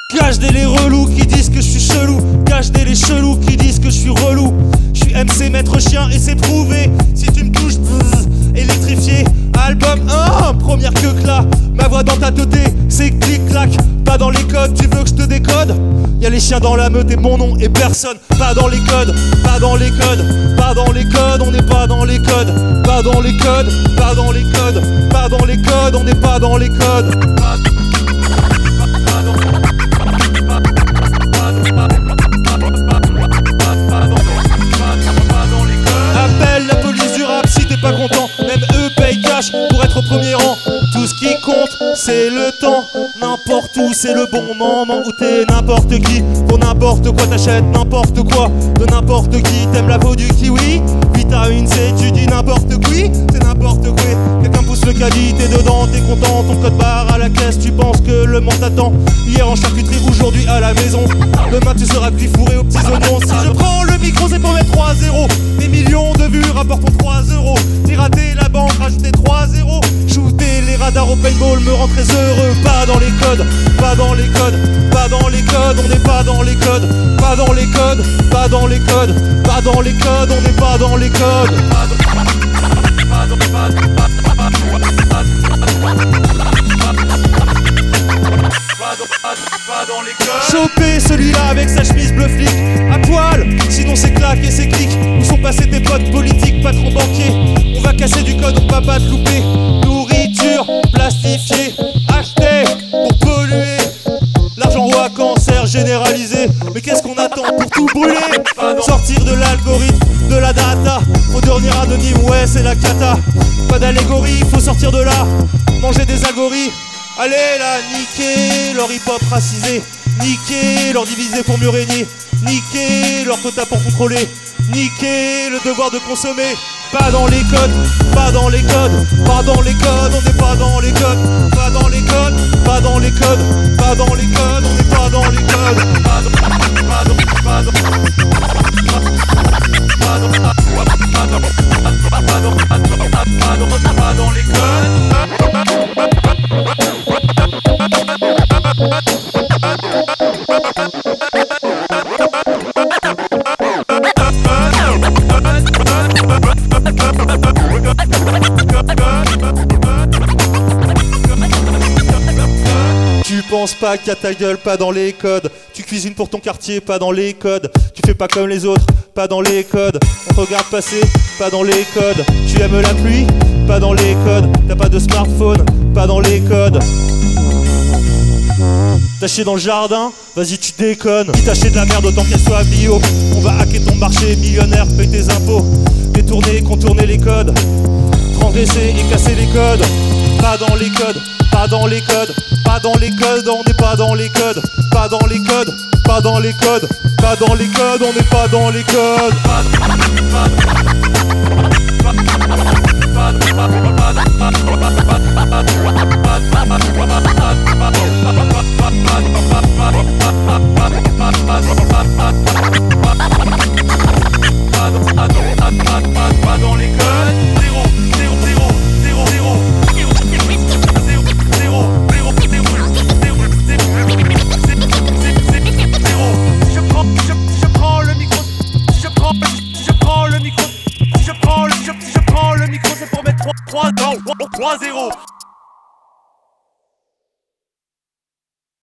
Cache des les relous qui disent que je suis chelou. Cache des les chelous qui disent que je suis relou. Je suis MC maître chien et c'est prouvé. Si tu me touches, électrifié. Album 1, première que là. Ma voix dans ta teuté, c'est clic-clac. Pas dans les codes, tu veux que je te décode? Y'a les chiens dans la meute et mon nom et personne. Pas dans les codes, pas dans les codes. Pas dans les codes, on n'est pas dans les codes. Pas dans les codes, pas dans les codes. Pas dans les codes, on n'est pas dans les codes. Appelle la police du rap si t'es pas content. Même eux payent cash pour être au premier rang. Tout ce qui compte c'est le temps. N'importe où c'est le bon moment. Où t'es n'importe qui. Pour n'importe quoi t'achètes n'importe quoi. De n'importe qui. T'aimes la peau du kiwi. Vitamine C tu dis n'importe qui. C'est n'importe quoi. Quelqu'un pousse le caddie, t'es dedans, t'es content. Ton code barre à la caisse, tu penses que le monde t'attend. Hier en charcuterie, aujourd'hui à la maison. Demain tu seras cuit fourré aux petits oignons. Si je prends le micro c'est pour mettre 3-0. Des millions de vues rapportent 3 euros. Pirater la banque, rajouter 3 0. Shooter les radars au paintball me rend très heureux. Pas dans les codes, pas dans les codes. Pas dans les codes, on n'est pas dans les codes. Pas dans les codes, pas dans les codes. Pas dans les codes, on n'est pas dans les codes. Choper celui-là avec sa chemise bleu flic. À poil, sinon c'est claque et c'est clic. Où sont passés tes potes politiques, patrons banquiers? On va casser du code, on va pas te louper. Nourriture plastifiée, achetée pour polluer. L'argent ou à cancer généralisé. Mais qu'est-ce qu'on attend pour tout brûler? Sortir de l'algorithme, de la data. Faut devenir anonyme, ouais c'est la cata. Pas d'allégorie, faut sortir de là. Manger des algoritmes. Allez là, niquer leur hip-hop racisé. Niquer leur divisé pour mieux régner. Niquer leur quota pour contrôler. Niquer le devoir de consommer. Pas dans les codes, pas dans les codes. Pas dans les codes, on n'est pas dans les codes. Pas dans les codes, pas dans les codes. Pas dans les codes, on n'est pas dans les codes. Pas dans les codes. Tu penses pas qu'à ta gueule, pas dans les codes. Tu cuisines pour ton quartier, pas dans les codes. Tu fais pas comme les autres, pas dans les codes. On te regarde passer, pas dans les codes. Tu aimes la pluie, pas dans les codes. T'as pas de smartphone, pas dans les codes. T'as chié dans le jardin, vas-y tu déconnes. Si t'achètes de la merde autant qu'elle soit bio. On va hacker ton marché, millionnaire, paye tes impôts. Détourner, contourner les codes. Transgresser et casser les codes. Pas dans les codes, pas dans les codes. Pas dans les codes, on n'est pas dans les codes. Pas dans les codes, pas dans les codes. Pas dans les codes, on n'est pas dans les codes. Je prends le micro, c'est pour mettre 3-0.